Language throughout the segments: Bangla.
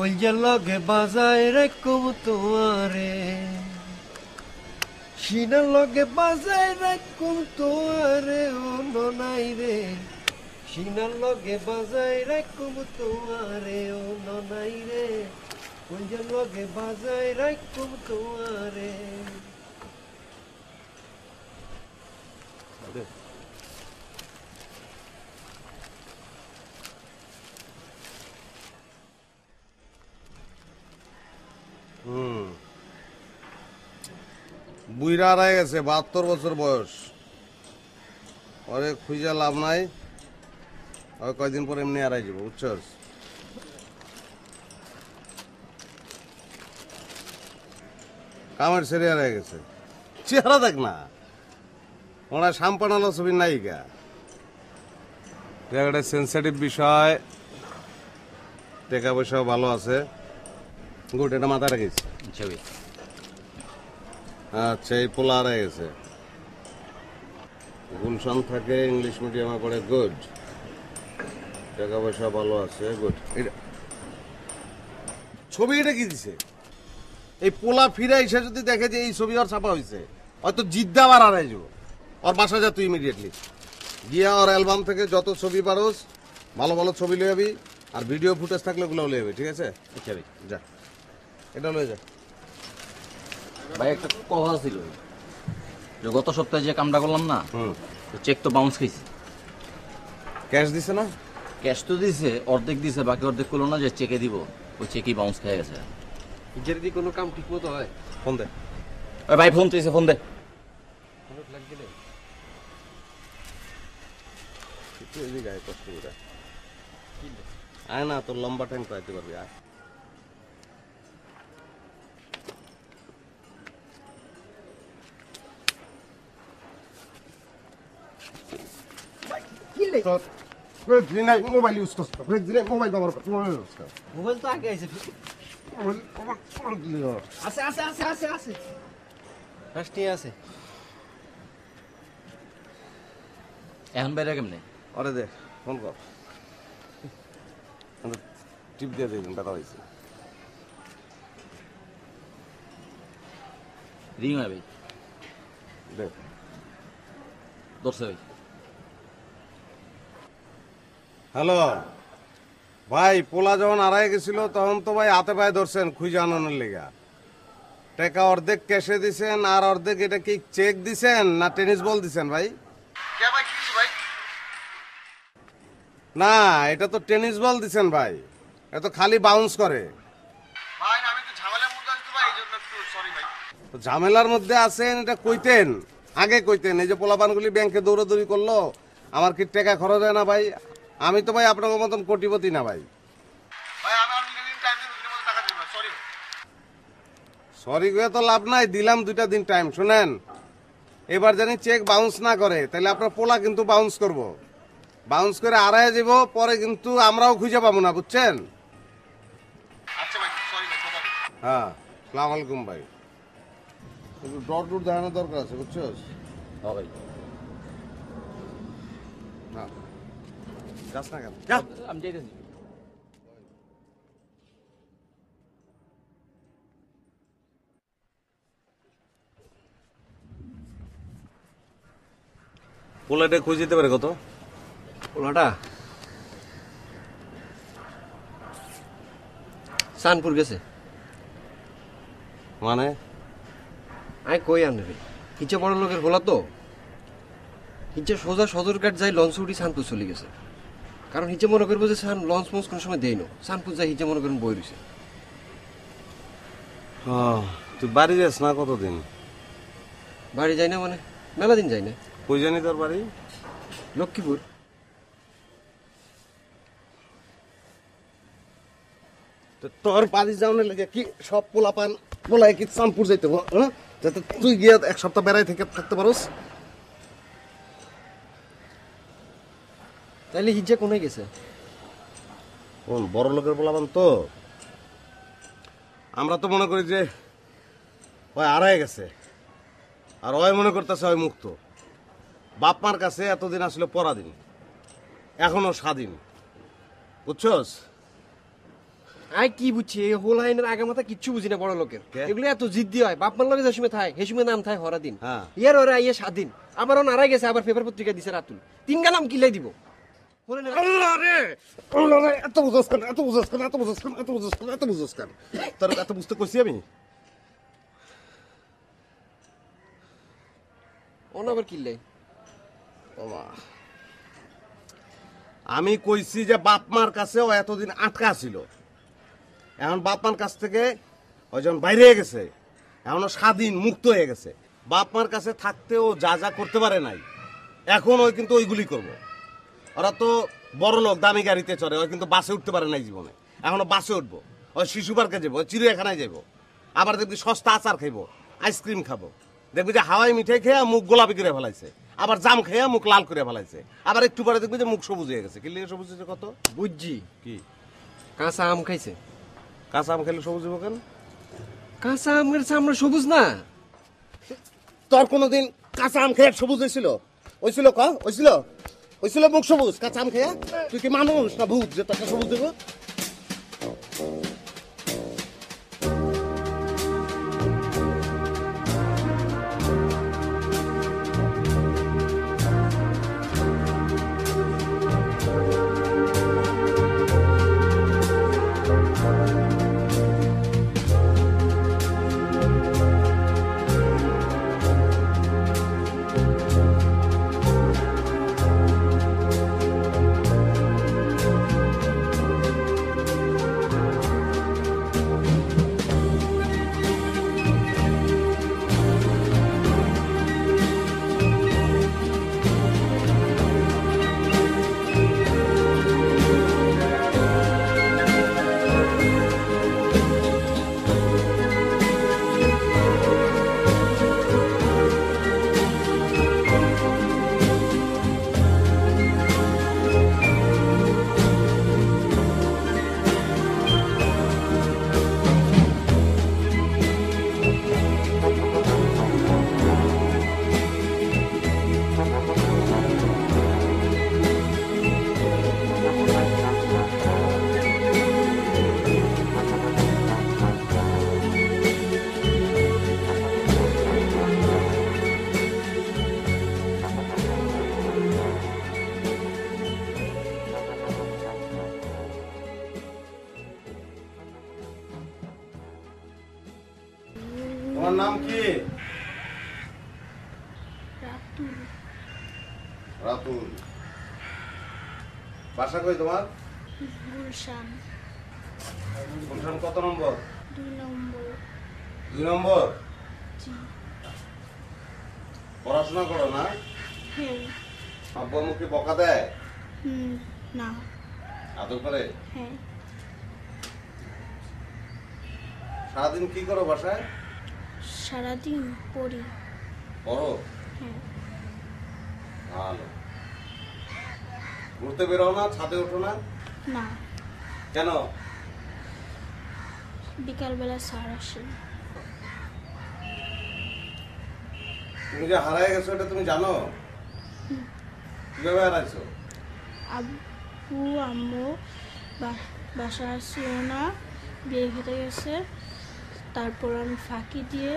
কলজার লগে বাজায় রাখুম তোমারে, সিনার লগে বাজায় রাখুম তোমারে ও ননাই রে, সিনার লগে বাজায় রাখুম তোমারে ও ননাই রে, কলজার লগে বাজায় রাখুম তোমারে। বুইরা হারায় গেছে, 72 বছর বয়স। ওরে খুঁজে লাভ নাই, ওই কয়দিন পর এমনি হারাই যাবো, বুঝছস? কামের ছেড়ে হারাই গেছে, চেহারা দেখ না, ওরা সাম্পানালো ছবির নায়িকা। একটা সেন্সিটিভ বিষয়, টাকা পয়সাও ভালো আছে। গুড, এটা মাথায় রাখিস। আচ্ছা, এই পোলা হারাই গেছে, গুলশান থাকে, ইংলিশ মিডিয়ামে পড়ে। গুড, টাকা পয়সা ভালো আছে। গুড। ছবি এটা কি দিছে? এই পোলা ফিরে এসে যদি দেখে যে এই ছবি ওর ছাপা হয়েছে, হয়তো জিদ্দা আবার হারাই যাব। ওর বাসা যা তুই ইমিডিয়েটলি গিয়া ওর অ্যালবাম থেকে যত ছবি পারোস ভালো ভালো ছবি লয়ে যাবি, আর ভিডিও ফুটেজ থাকলে ওগুলো লয়ে যাবি, ঠিক আছে? আচ্ছা ভাই, যা, এটা লয়ে যা। ভাই একটা কথা ছিল, যে গত সপ্তাহে যে কামটা করলাম না, চেক তো বাউন্স খাইছে। ক্যাশ দিছে না? ক্যাশ তো দিছে, অর্ধেক দিছে, বাকি অর্ধেক করলো না, যে চেকে দিব ওই চেকই বাউন্স খেয়ে গেছে। যদি কোনো কাম ঠিক মতো হয় ফোন দে। ওই ভাই ফোন দিয়েছে, ফোন দে। আয় না, তোর লম্বা টাইম পাইতে পারবি। আয়, মোবাইল ইউজ করছ, মোবাইল ব্যবহার কর, মোবাইল তো আগে আছে। আছে আছে আছে আছে আছে ফার্স্টে আছে। এখন বাইরে কেমনে? আরে দে, ফোন কর, টিপ দিয়ে দিন, ব্যথা হয়েছে। রিং হয় ভাই, দেখ ধরছে ভাই। হ্যালো ভাই, পোলা যখন হারাই গেছিল তখন তো ভাই হাতে পায়ে ধরছেন খুঁজে আনানোর লেগা। টাকা অর্ধেক ক্যাশে দিছেন, আর অর্ধেক এটা কি চেক দিছেন না টেনিস বল দিছেন ভাই? না, এটা তো টেনিস বল দিছেন ভাই, এটা তো খালি বাউন্স করে। ঝামেলার মধ্যে আছেন, এটা কইতেন আগে, কইতেন। এই যে পোলাপানগুলি ব্যাংকে দৌড়াদৌড়ি করলো, আমার কি টাকা খরচ হয় না ভাই? আমি তো ভাই আপনার মতন কোটিপতি না ভাই। সরি করে তো লাভ নাই, দিলাম 2টা দিন টাইম। শুনেন, এবার জানি চেক বাউন্স না করে, তাহলে আপনার পোলা কিন্তু বাউন্স করব, বাউন্স করে আড়াই যাব, পরে কিন্তু আমরাও খুঁজে পাবো না, বুঝছেন? হ্যাঁ, সালাম আলাইকুম ভাই। একটু ডর টুর দেখানোর দরকার আছে, বুঝছস? হ্যাঁ ভাই, হ্যাঁ, যাস না কেন? আমি যাইতেছি। পোলাটা খুঁজে যেতে পারে কত? ওলাটা সানপুর গেছে। মানে আই কই আনবে, হিচে বড় লোকের গোলা তো, হিচে সোজা সদরঘাট যাই লঞ্চ উঠি সানপুর চলে গেছে। কারণ হিচে মনে করবো যে লঞ্চ মঞ্চ কোনো সময় দেই না, সানপুর যাই হিচে মনে করেন বই রয়েছে। তুই বাড়ি যাস না কতদিন? বাড়ি যাই না মানে মেলা দিন যাই না। কই জানি তোর বাড়ি? লক্ষ্মীপুর। তোর বাড়ি যাওয়ার লেগে কি সব পোলাপান পোলায় কি চাঁদপুর যাইতে হবে, হ্যাঁ? যাতে তুই গিয়ে 1 সপ্তাহ বেড়াই থেকে থাকতে পারোস। তাইলে হিজে কোনে গেছে? কোন বড় লোকের পোলাপান তো, আমরা তো মনে করি যে ওই হারায় গেছে, আর ওই মনে করতেছে ওই মুক্ত। বাপ মার কাছে এতদিন আসলে পরাধীন, এখনো স্বাধীন, বুঝছস? আই কি বুঝছি এই হোল হাইনের আগে মাথা কিচ্ছু বুঝি না বড় লোকের কে? এগুলো এত জিদ্দি হয় বাপ মার লগে যে সময় থাকে সেই সময় নাম থাকে হরাদিন হ্যাঁ। ইয়ার ওরা ইয়ে স্বাধীন আবার ও নারাই গেছে আবার পেপার পত্রিকা দিছে রাতুল তিনটা নাম কিলাই দিব আল্লাহ রে আল্লাহ রে এত বুঝছ কেন এত বুঝছ কেন এত বুঝছ কেন এত বুঝছ কেন এত বুঝছ কেন তোর এত বুঝতে কইছি আমি অন আবার কিলাই বাবা আমি কইছি যে বাপ মার কাছে ও এতদিন আটকা ছিল এখন বাপ মার কাছ থেকে ও যখন বাইরে হয়ে গেছে এখনো স্বাধীন মুক্ত হয়ে গেছে বাপ মার কাছে থাকতে ও যা যা করতে পারে নাই এখন ওই কিন্তু ওইগুলি করব ওরা তো বড় লোক দামি গাড়িতে চড়ে ওই কিন্তু বাসে উঠতে পারে নাই জীবনে এখনো বাসে উঠবো ওই শিশু পার্কে যাবো ওই চিড়িয়াখানায় যাবো আবার দেখবি সস্তা আচার খাইবো আইসক্রিম খাবো দেখবি যে হাওয়াই মিঠাই খেয়ে মুখ গোলাপি করে ফেলাইছে আবার জাম খেয়ে মুখ লাল করে ফেলাইছে আবার একটু পরে দেখবি যে মুখ সবুজ হয়ে গেছে কি লিগে সবুজ হয়েছে কত বুঝছি কি কাঁচা আম খাইছে কাঁচা আম খেলে সবুজ হবো কেন কাঁচা আমের চামড়া সবুজ না তোর কোনোদিন কাঁচা আম খেয়ে সবুজ হয়েছিল হয়েছিল ক হয়েছিল হয়েছিল মুখ সবুজ কাঁচা আম খেয়ে তুই কি মানুষ না ভূত যে তোকে সবুজ দেবো তোমার নাম কি রাতুল বাসা কই তোমার গুলশান গুলশান কত নম্বর 2 নম্বর 2 নম্বর জি পড়াশোনা করো না হ্যাঁ আব্বু আম্মু কি বকা দেয় না আদর করে হ্যাঁ সারাদিন কি করো বাসায় সারাদিন পড়ি পড়ো হ্যাঁ ভালো ঘুরতে বেরো না ছাদে ওঠো না না কেন বিকালবেলা স্যার আসে তুমি যে হারায় গেছো এটা তুমি জানো কিভাবে হারাইছো আব্বু আম্মু বাসা আসছিল না বিয়ে খেতে গেছে তারপর আমি ফাঁকি দিয়ে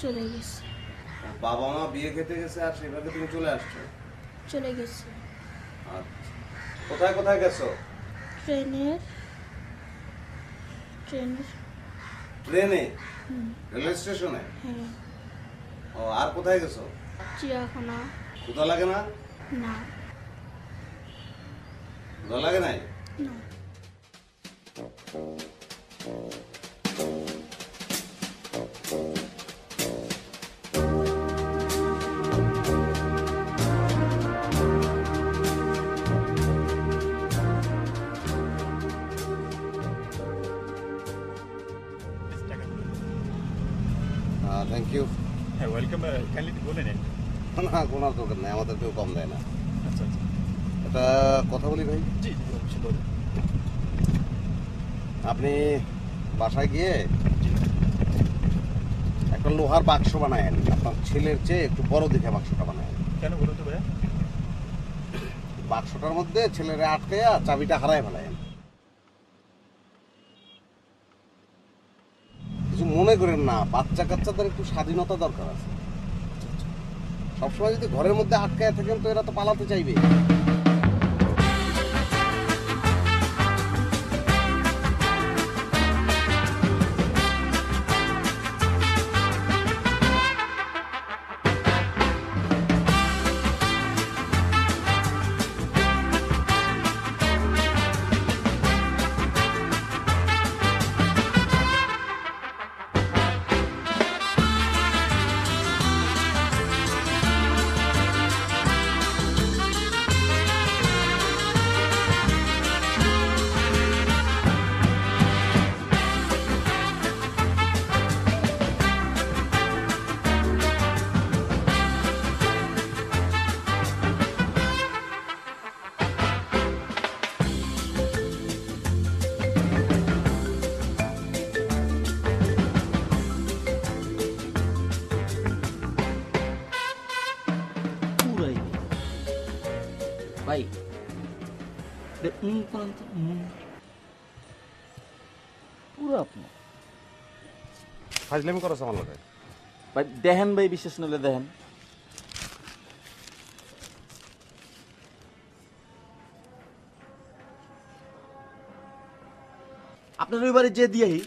চলে গেছি বাবা মা বিয়ে খেতে গেছে আর সেভাবে তুমি চলে আসছো চলে গেছে আচ্ছা। কোথায় কোথায় গেছো ট্রেনের ট্রেনে রেলওয়ে স্টেশনে হ্যাঁ ও আর কোথায় গেছো চিড়িয়াখানা ক্ষুধা লাগে না না ক্ষুধা লাগে নাই না থ্যাংক ইউ হ্যাঁ ওয়েলকাম কাইন্ডলি বলে নেন না কোনো দরকার নেই আমাদের কেউ কম দেয় না আচ্ছা আচ্ছা এটা কথা বলি ভাই জি জি অবশ্যই বলুন আপনি বাসায় গিয়ে একটা লোহার বাক্স বানায়েন আপনার ছেলের চেয়ে একটু বড় দেখে বাক্সটা বানায়েন কেন বলুন তো ভাইয়া বাক্সটার মধ্যে ছেলেরা আটকে চাবিটা হারায় ফেলায়েন কিছু মনে করেন না, বাচ্চা কাচ্চাদের একটু স্বাধীনতা দরকার আছে। সবসময় যদি ঘরের মধ্যে আটকায় থাকেন তো এরা তো পালাতে চাইবে। পুরাই ভাই পুরো আপনার ফাজলামি করছ আমার লোকে। ভাই দেখেন ভাই, বিশেষ নলে দেখেন। আপনার ওই বাড়ি যে দিয়েই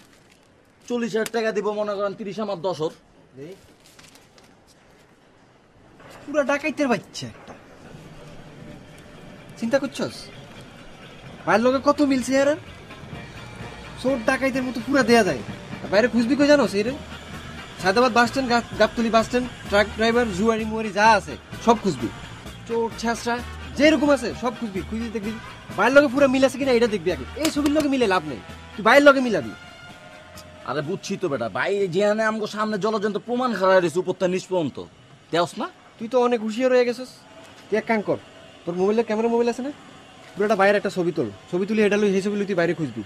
40,000 টাকা দিব, মনে করেন 30 আমার 10 ওর। পুরা ডাকাইতের বাচ্চা একটা, চিন্তা করছস বাইরের লোকে কত মিলছে আর চোর ডাকাইতের মতো পুরা দেয়া যায়। আর বাইরে খুঁজবি কই জানোস এর Sayedabad bus stand, Gabtali bus stand, truck driver, জুয়ারি মুয়ারি যা আছে সব খুঁজবি, চোর ছেঁচড়া যেরকম আছে সব খুঁজবি, খুঁজে দেখবি বাইরের লোকে পুরা মিল আছে কিনা এটা দেখবি আগে। এই ছবির লোকে মিলে লাভ নেই, তুই বাইরের লোকে মিলাবি। আরে বুঝছি তো বেটা, বাইরে যেখানে আমাকে সামনে জলজন্ত প্রমাণ খারাপ রয়েছে উপরটা নিচ পর্যন্ত দেওস না। তুই তো অনেক হুঁশিয়ার হয়ে গেছিস, তুই এক কাম কর, তোর মোবাইলের ক্যামেরা মোবাইল আছে না, পুরোটা বাইরে একটা ছবি তোল, ছবি তুলি এটা লই, সেই ছবি তুই বাইরে খুঁজবি,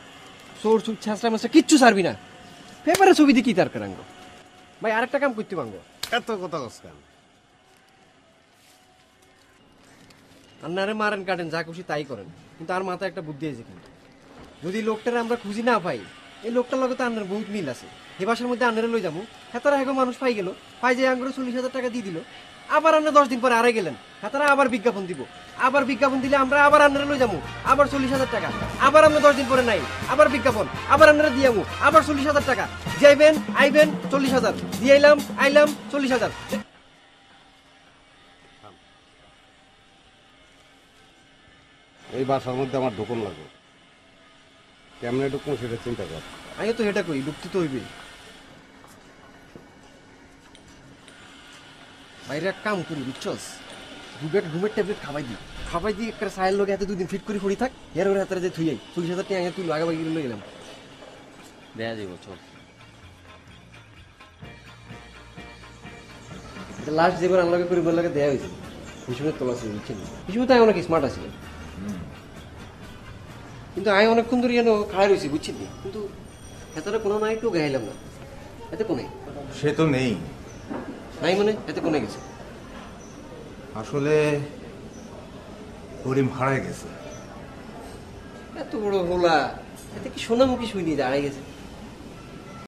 চোর চুর ছেঁচড়া মাছটা কিচ্ছু ছাড়বি না, পেপারে ছবি দিয়ে কি তার কারাঙ্গ। ভাই আরেকটা কাম করতে পারবো, এত কথা কস কেন? আন্নারে মারেন কাটেন যা খুশি তাই করেন, কিন্তু আর মাথায় একটা বুদ্ধি আছে কিন্তু, যদি লোকটারে আমরা খুঁজি না পাই, এই লোকটার লগে তো আন্নার বহুত মিল আছে, এ বাসার মধ্যে আন্নারে লই যাবো, হেতারা হেগো মানুষ পাই গেল, পাই যে আঙ্গুরে 40,000 টাকা দিয়ে দিল, আবার আন্না 10 দিন পরে আড়াই গেলেন, হেতারা আবার বিজ্ঞাপন দিব, আবার বিজ্ঞাপন দিলে আমরা আবার আন্নারে লই যাবো, আবার 40,000 টাকা, আবার আমরা 10 দিন পরে নাই, আবার বিজ্ঞাপন, আবার আন্নারে দিয়ে যাবো, আবার 40,000 টাকা, যাইবেন আইবেন 40,000, দিয়ে আইলাম 40,000। এই বাসার মধ্যে আমার ঢোকন লাগবে, কেমনে ঢুকবো সেটা চিন্তা কর। আমি তো এটা কই ঢুকতে তো হইবে, বাইরে এক কাম করি বুঝছস, ঘুমের ট্যাবলেট খাবাই দিই একটা সায়ের লোক হাতে 2 দিন ফিট করে পড়ি থাক, এর ওর হাতে যে থুই 40,000 টাকা তুই আগা বাগি লই গেলাম। দেয়া যাবো চল। লাস্ট যেবার আনলকে করে বললাকে দেয়া হয়েছে হিসেবে তোলা ছিল বুঝছেন, হিসেবে তো অনেক স্মার্ট আছে, কিন্তু আমি অনেকক্ষণ ধরে যেন খাড়া রয়েছি বুঝছেন, কিন্তু এতটা কোনো নাই একটু গাইলাম না, এতে কোনে সে তো নেই নাই মানে এতে কোনে গেছে, আসলে করিম হারায় গেছে। এত বড় হোলা, এতে কি সোনামুখী শুই দিয়ে দাঁড়াই গেছে।